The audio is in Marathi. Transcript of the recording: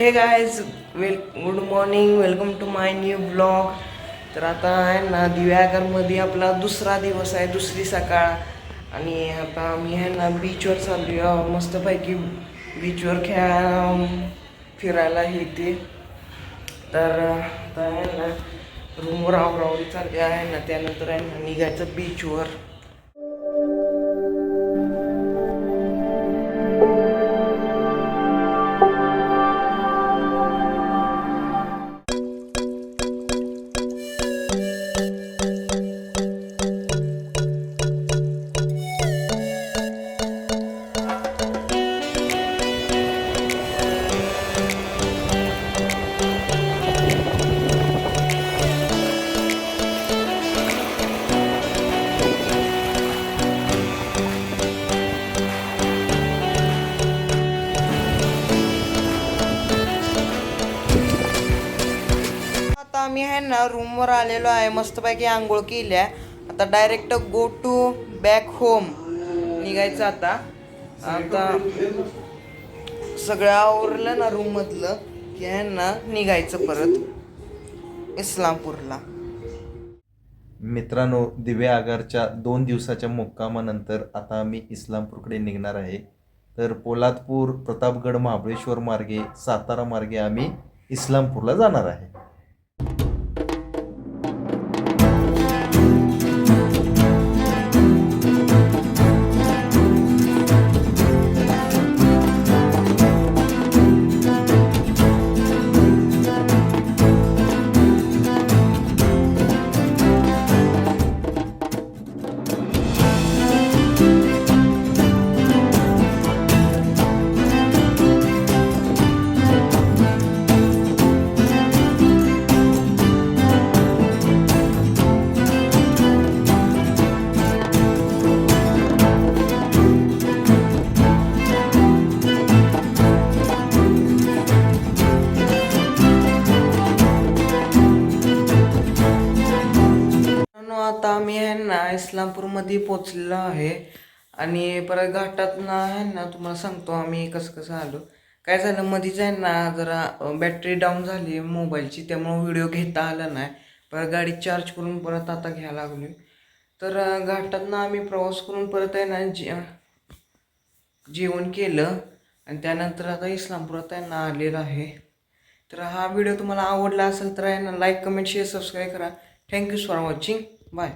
हे guys good morning, welcome to my new blog. तर आता आहे ना दिव्यागरमध्ये आपला दुसरा दिवस आहे, दुसरी सकाळ. आणि आता मी आहे ना बीचवर चाललो आहे. मस्तपैकी बीचवर फिरायला येते. तर आता आहे ना रूमवर आवरावरी चालली आहे ना, त्यानंतर आहे ना निघायचं बीचवर. आता आम्ही आहे ना रूमवर आलेलो आहे, मस्तपैकी आंघोळ केल्या. आता direct go to back home निघायचं. आता सगळं आवरलं ना रूम मधलं की आहे ना निघायचं परत इस्लामपूरला. मित्रांनो, दिव्या आगारच्या 2 दिवसाच्या मुक्कामानंतर आता आम्ही इस्लामपूरकडे निघणार आहे. तर पोलादपूर, प्रतापगड, महाबळेश्वर मार्गे, सातारा मार्गे आम्ही इस्लामपूरला जाणार आहे. आता आम्ही आहे ना इस्लामपूरमध्ये पोचलेलो आहे. आणि परत घाटात ना आहे ना तुम्हाला सांगतो आम्ही कसं कसं आलो. काय झालं, मध्येच आहे ना जरा बॅटरी डाऊन झाली मोबाईलची, त्यामुळं व्हिडिओ घेता आला नाही. परत गाडी चार्ज करून परत आता घ्यायला लागलो. तर घाटात ना आम्ही प्रवास करून परत आहे ना जेवण केलं आणि त्यानंतर आता इस्लामपुरात आहे ना आलेलं आहे. तर हा व्हिडिओ तुम्हाला आवडला असेल तर आहे ना लाईक, कमेंट, शेअर, सबस्क्राईब करा. Thank you for watching. बाय.